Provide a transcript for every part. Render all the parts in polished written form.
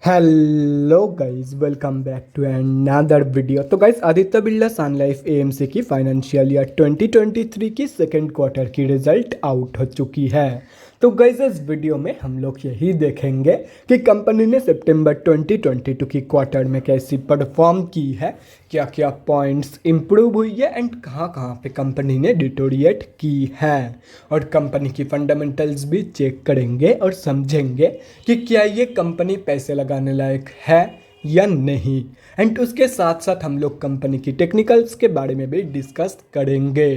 Hello guys, welcome back to another video. तो guys, Aditya Birla Sun Life AMC की financial year 2023 की second quarter की result out हो चुकी है। तो गाइस, इस वीडियो में हम लोग यही देखेंगे कि कंपनी ने सितंबर 2022 की क्वार्टर में कैसी परफॉर्म की है, क्या क्या पॉइंट्स इंप्रूव हुई है एंड कहाँ कहाँ पे कंपनी ने डिटोरिएट की है, और कंपनी की फंडामेंटल्स भी चेक करेंगे और समझेंगे कि क्या ये कंपनी पैसे लगाने लायक है या नहीं। एंड उसके साथ साथ हम लोग कंपनी की टेक्निकल्स के बारे में भी डिस्कस करेंगे।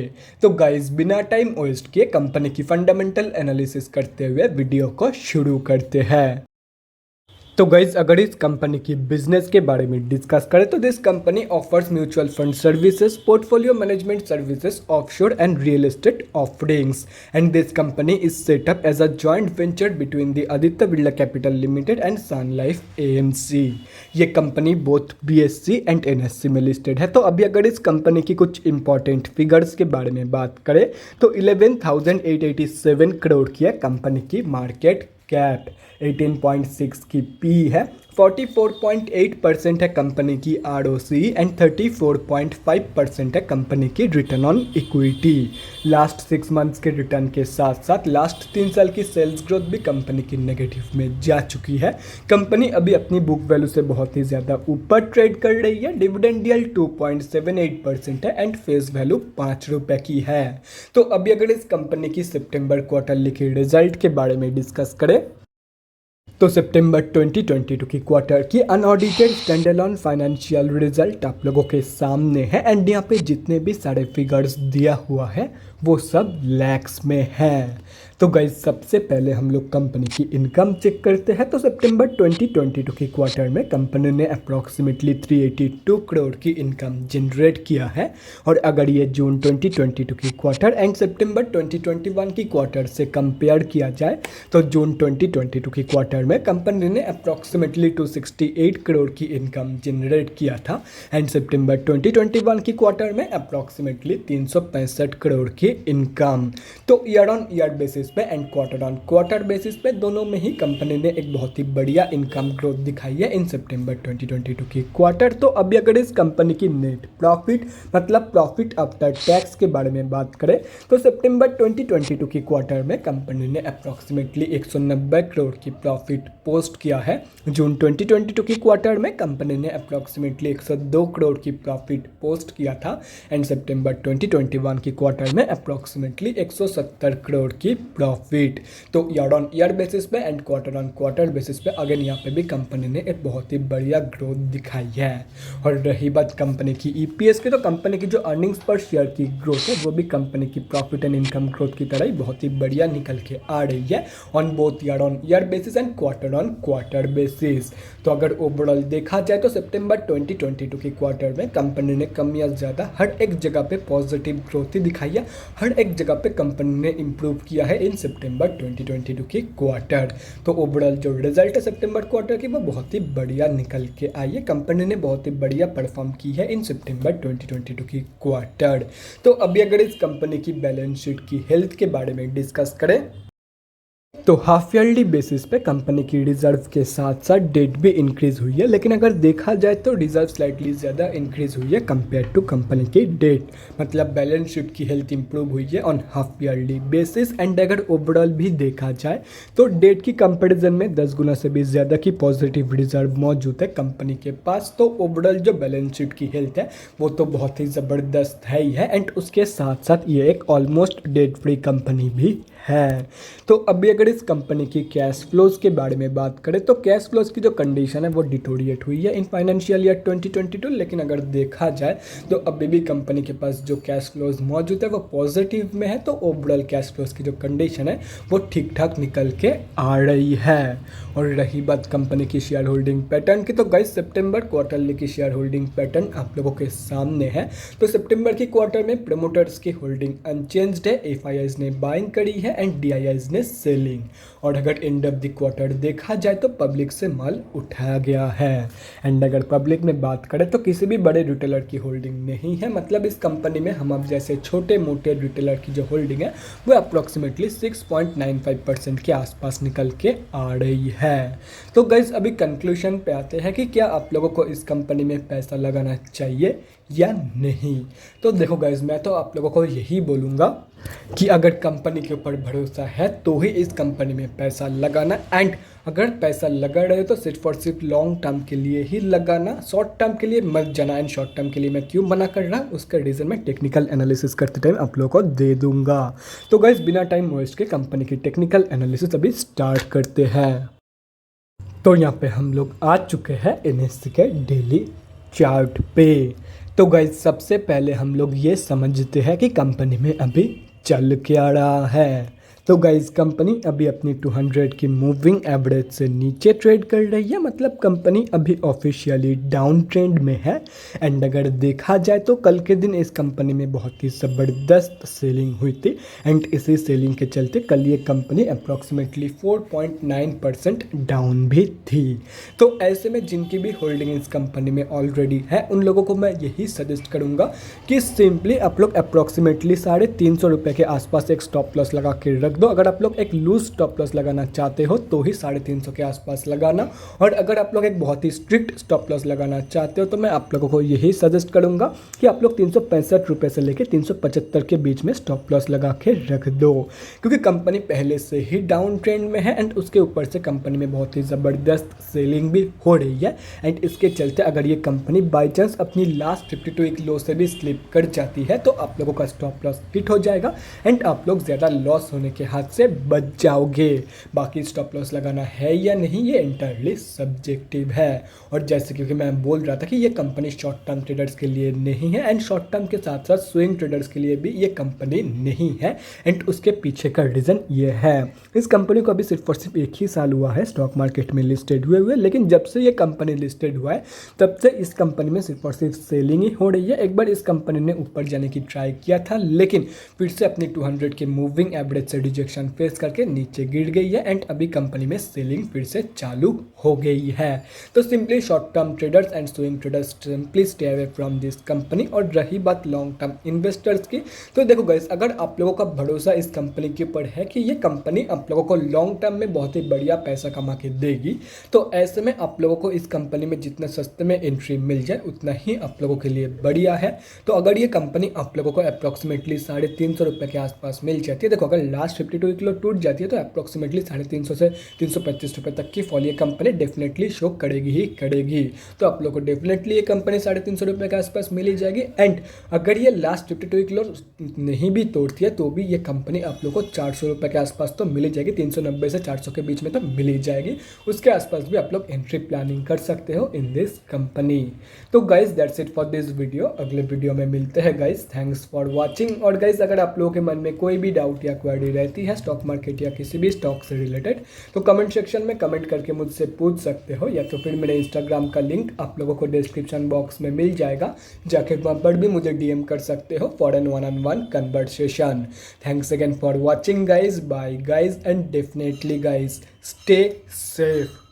तो गाइस, बिना टाइम वेस्ट किए कंपनी की फंडामेंटल एनालिसिस करते हुए वीडियो को शुरू करते हैं। तो गाइज, अगर इस कंपनी की बिजनेस के बारे में डिस्कस करें तो this company offers mutual fund services, portfolio management services, offshore and real estate offerings, and this company is set up as a joint venture between the Aditya Birla Capital Limited and Sun Life AMC. ये company both BSC and NSC में listed है। तो अभी अगर इस company की कुछ important figures के बारे में बात करें तो 11,887 करोड़ की है कंपनी की मार्केट कैप, 18.6 की पी है, 44.8% है कंपनी की आरओसी एंड 34.5% है कंपनी की return on equity. Last 6 months के रिटर्न के साथ साथ लास्ट 3 साल की सेल्स ग्रोथ भी कंपनी की नेगेटिव में जा चुकी है। कंपनी अभी अपनी बुक वैल्यू से बहुत ही ज़्यादा ऊपर ट्रेड कर रही है। डिविडेंड यील्ड 2.78% है एंड फेस वैल्यू 5 रुपये की है। तो अभी अगर इस कंपनी की सितंबर क्वार्टरली की रिजल्ट के बारे में डिस्कस करें तो सितंबर 2022 की क्वार्टर की अनऑडिटेड स्टैंडअलोन फाइनेंशियल रिजल्ट आप लोगों के सामने है। एंड यहाँ पे जितने भी सारे फिगर्स दिया हुआ है वो सब लैक्स में है। तो गाइज, सबसे पहले हम लोग कंपनी की इनकम चेक करते हैं। तो सितंबर 2022 की क्वार्टर में कंपनी ने अप्रॉक्सीमेटली 382 करोड़ की इनकम जनरेट किया है। और अगर ये जून 2022 की क्वार्टर एंड सितंबर 2021 की क्वार्टर से कंपेयर किया जाए तो जून 2022 की क्वार्टर में कंपनी ने अप्रॉक्सीमेटली 268 करोड़ की इनकम जनरेट किया था एंड सितंबर 2021 की क्वार्टर में अप्रॉक्सीमेटली 365 करोड़ की इनकम। तो ईयर ऑन ईयर बेसिस पे and quarter on quarter basis पे दोनों में ही कंपनी ने एक बहुत ही बढ़िया इनकम ग्रोथ दिखाई है इन सितंबर 2022 की क्वार्टर। तो अभी अगर इस कंपनी की नेट प्रॉफिट मतलब प्रॉफिट आफ्टर टैक्स के बारे में बात करें तो सितंबर 2022 की क्वार्टर में कंपनी ने अप्रॉक्सीमेटली 190 करोड़ की प्रॉफिट पोस्ट किया है। जून 2022 की क्वार्टर में कंपनी ने अप्रॉक्सीमेटली 102 करोड़ की प्रॉफिट पोस्ट किया था एंड सितंबर 2021 की क्वार्टर में अप्रॉक्सीमेटली 170 करोड़ की प्रॉफिट। तो ईयर ऑन ईयर बेसिस पे and quarter on quarter basis पे अगेन यहाँ पे भी कंपनी ने एक बहुत ही बढ़िया ग्रोथ दिखाई है। और रही बात कंपनी की ईपीएस की, तो कंपनी की जो अर्निंग्स पर शेयर की ग्रोथ है वो भी कंपनी की प्रॉफिट एंड इनकम ग्रोथ की तरह ही बहुत ही बढ़िया निकल के आ रही है on both year on year basis and quarter on quarter basis. तो अगर ओवरऑल देखा जाए तो सितंबर 2022 की क्वार्टर में कंपनी ने कम या ज़्यादा हर एक जगह पे पॉजिटिव ग्रोथ ही दिखाई है। हर एक जगह पे कंपनी ने इम्प्रूव किया है इन सितंबर 2022 की क्वार्टर। तो ओवरऑल जो रिजल्ट है सितंबर क्वार्टर की वो बहुत ही बढ़िया निकल के आई है। कंपनी ने बहुत ही बढ़िया परफॉर्म की है इन सितंबर 2022 की क्वार्टर। तो अभी अगर इस कंपनी की बैलेंस शीट की हेल्थ के बारे में डिस्कस करें तो हाफ ईयरली बेसिस पे कंपनी की रिजर्व के साथ साथ डेट भी इंक्रीज हुई है। लेकिन अगर देखा जाए तो रिजर्व स्लाइटली ज़्यादा इंक्रीज हुई है कंपेयर टू कंपनी की डेट, मतलब बैलेंस शीट की हेल्थ इंप्रूव हुई है on half yearly basis. And अगर ओवरऑल भी देखा जाए तो डेट की कंपैरिजन में 10 गुना से भी ज़्यादा की पॉजिटिव रिजर्व मौजूद है कंपनी के पास। तो ओवरऑल जो बैलेंस शीट की हेल्थ है वो तो बहुत ही ज़बरदस्त है ही है एंड उसके साथ साथ ये एक ऑलमोस्ट डेट फ्री कंपनी भी है। तो अभी अगर इस कंपनी की कैश फ्लोज के बारे में बात करें तो कैश फ्लोज की जो कंडीशन है वो डिटोरिएट हुई है इन फाइनेंशियल ईयर 2022। लेकिन अगर देखा जाए तो अभी भी कंपनी के पास जो कैश फ्लोज मौजूद है वो पॉजिटिव में है। तो ओवरऑल कैश फ्लोज की जो कंडीशन है वो ठीक ठाक निकल के आ रही है। और रही बात कंपनी की शेयर होल्डिंग पैटर्न की, तो गाइस सितंबर क्वार्टरली की शेयर होल्डिंग पैटर्न आप लोगों के सामने है। तो सितंबर की क्वार्टर में प्रमोटर्स की होल्डिंग अनचेंज्ड है, एफआईआईज ने बाइंग करी है एंड DIIs ने सेलिंग। और अगर एंड ऑफ द क्वार्टर देखा जाए तो पब्लिक से माल उठाया गया है। एंड अगर पब्लिक में बात करें तो किसी भी बड़े रिटेलर की होल्डिंग नहीं है, मतलब इस कंपनी में हम अब जैसे छोटे मोटे रिटेलर की जो होल्डिंग है वो अप्रॉक्सीमेटली 6.95% के आसपास निकल के आ रही है। तो गाइज अभी कंक्लूजन पे आते हैं कि क्या आप लोगों को इस कंपनी में पैसा लगाना चाहिए या नहीं। तो देखो गाइज, मैं तो आप लोगों को यही बोलूँगा कि अगर कंपनी के ऊपर भरोसा है तो ही इस कंपनी में पैसा लगाना। एंड अगर पैसा लगा रहे हो तो सिर्फ और सिर्फ लॉन्ग टर्म के लिए ही लगाना, शॉर्ट टर्म के लिए मत जाना। एंड शॉर्ट टर्म के लिए मैं क्यों मना कर रहा हूँ उसका रीज़न मैं टेक्निकल एनालिसिस करते टाइम आप लोगों को दे दूंगा। तो गाइज बिना टाइम वेस्ट के कंपनी की टेक्निकल एनालिसिस अभी स्टार्ट करते हैं। तो यहाँ पे हम लोग आ चुके हैं NSE के डेली चार्ट पे। तो गाइज सबसे पहले हम लोग ये समझते हैं कि कंपनी में अभी चल क्या रहा है। तो गाइज कंपनी अभी अपनी 200 की मूविंग एवरेज से नीचे ट्रेड कर रही है, मतलब कंपनी अभी ऑफिशियली डाउन ट्रेंड में है। एंड अगर देखा जाए तो कल के दिन इस कंपनी में बहुत ही ज़बरदस्त सेलिंग हुई थी। एंड इसी सेलिंग के चलते कल ये कंपनी अप्रॉक्सीमेटली 4.9% डाउन भी थी। तो ऐसे में जिनकी भी होल्डिंग इस कंपनी में ऑलरेडी है उन लोगों को मैं यही सजेस्ट करूँगा कि सिंपली आप लोग अप्रॉक्सीमेटली 350 रुपये के आसपास एक स्टॉप लॉस लगा के रख दो। अगर आप लोग एक लूज स्टॉप लॉस लगाना चाहते हो तो ही 350 के आसपास लगाना। और अगर आप लोग एक बहुत ही स्ट्रिक्ट स्टॉप लॉस लगाना चाहते हो तो मैं आप लोगों को यही सजेस्ट करूंगा कि आप लोग 365 रुपये से लेकर 375 के बीच में स्टॉप लॉस लगा के रख दो, क्योंकि कंपनी पहले से ही डाउन ट्रेंड में है। एंड उसके ऊपर से कंपनी में बहुत ही ज़बरदस्त सेलिंग भी हो रही है। एंड इसके चलते अगर ये कंपनी बाई चांस अपनी लास्ट 52 वीक लो से भी स्लिप कर जाती है तो आप लोगों का स्टॉप लॉस हिट हो जाएगा एंड आप लोग ज़्यादा लॉस होने के हाथ से बच जाओगे। बाकी स्टॉप लॉस लगाना है या नहीं ये इंटरली सब्जेक्टिव है। और जैसे क्योंकि मैं बोल रहा था कि ये कंपनी शॉर्ट टर्म ट्रेडर्स के लिए नहीं है एंड शॉर्ट टर्म के साथ साथ स्विंग ट्रेडर्स के लिए भी ये कंपनी नहीं है। एंड उसके पीछे का रीज़न ये है, इस कंपनी को अभी सिर्फ और सिर्फ 1 ही साल हुआ है स्टॉक मार्केट में लिस्टेड हुए, लेकिन जब से ये कंपनी लिस्टेड हुआ है तब से इस कंपनी में सिर्फ और सिर्फ सेलिंग ही हो रही है। एक बार इस कंपनी ने ऊपर जाने की ट्राई किया था लेकिन फिर से अपनी 200 के मूविंग एवरेज से रिजेक्शन फेस करके नीचे गिर गई है। एंड अभी कंपनी में सेलिंग फिर से चालू हो गई है। तो simply short term traders and swing traders simply stay away from this company. और रही बात लॉन्ग टर्म इन्वेस्टर्स की, तो देखो गाइस, अगर आप लोगों का भरोसा इस कंपनी के ऊपर है कि ये कंपनी आप लोगों को लॉन्ग टर्म में बहुत ही बढ़िया पैसा कमा के देगी, तो ऐसे में आप लोगों को इस कंपनी में जितना सस्ते में एंट्री मिल जाए उतना ही आप लोगों के लिए बढ़िया है। तो अगर ये कंपनी आप लोगों को अप्रॉक्सीमेटली 350 रुपये के आसपास मिल जाती है, देखो अगर लास्ट 52 किलो टूट जाती है तो अप्रॉक्सीमेटली 350 से 325 रुपये तक की फॉल ये कंपनी डेफिनेटली शो करेगी ही करेगी। तो आप लोग को डेफिनेटली ये कंपनी 350 रुपये के आसपास मिल ही जाएगी। एंड अगर ये लास्ट 52 किलो नहीं भी तोड़ती है तो भी ये कंपनी आप लोग को 400 रुपये के आसपास तो मिल ही जाएगी, 390 से 400 के बीच में तो मिल ही जाएगी। उसके आसपास भी आप लोग एंट्री प्लानिंग कर सकते हो इन दिस कंपनी। तो guys that's it for this video, अगले वीडियो में मिलते हैं गाइज। Thanks for watching. और गाइज अगर आप लोगों के मन में कोई भी डाउट या क्वेरी रहती है स्टॉक मार्केट या किसी भी स्टॉक से रिलेटेड तो कमेंट सेक्शन में कमेंट करके मुझसे पूछ सकते हो, या तो फिर मेरे इंस्टाग्राम का लिंक आप लोगों को डिस्क्रिप्शन बॉक्स में मिल जाएगा, जाके वहाँ पर भी मुझे DM कर सकते हो for an 1-on-1 conversation. Thanks again for watching guys, bye guys and definitely guys stay safe.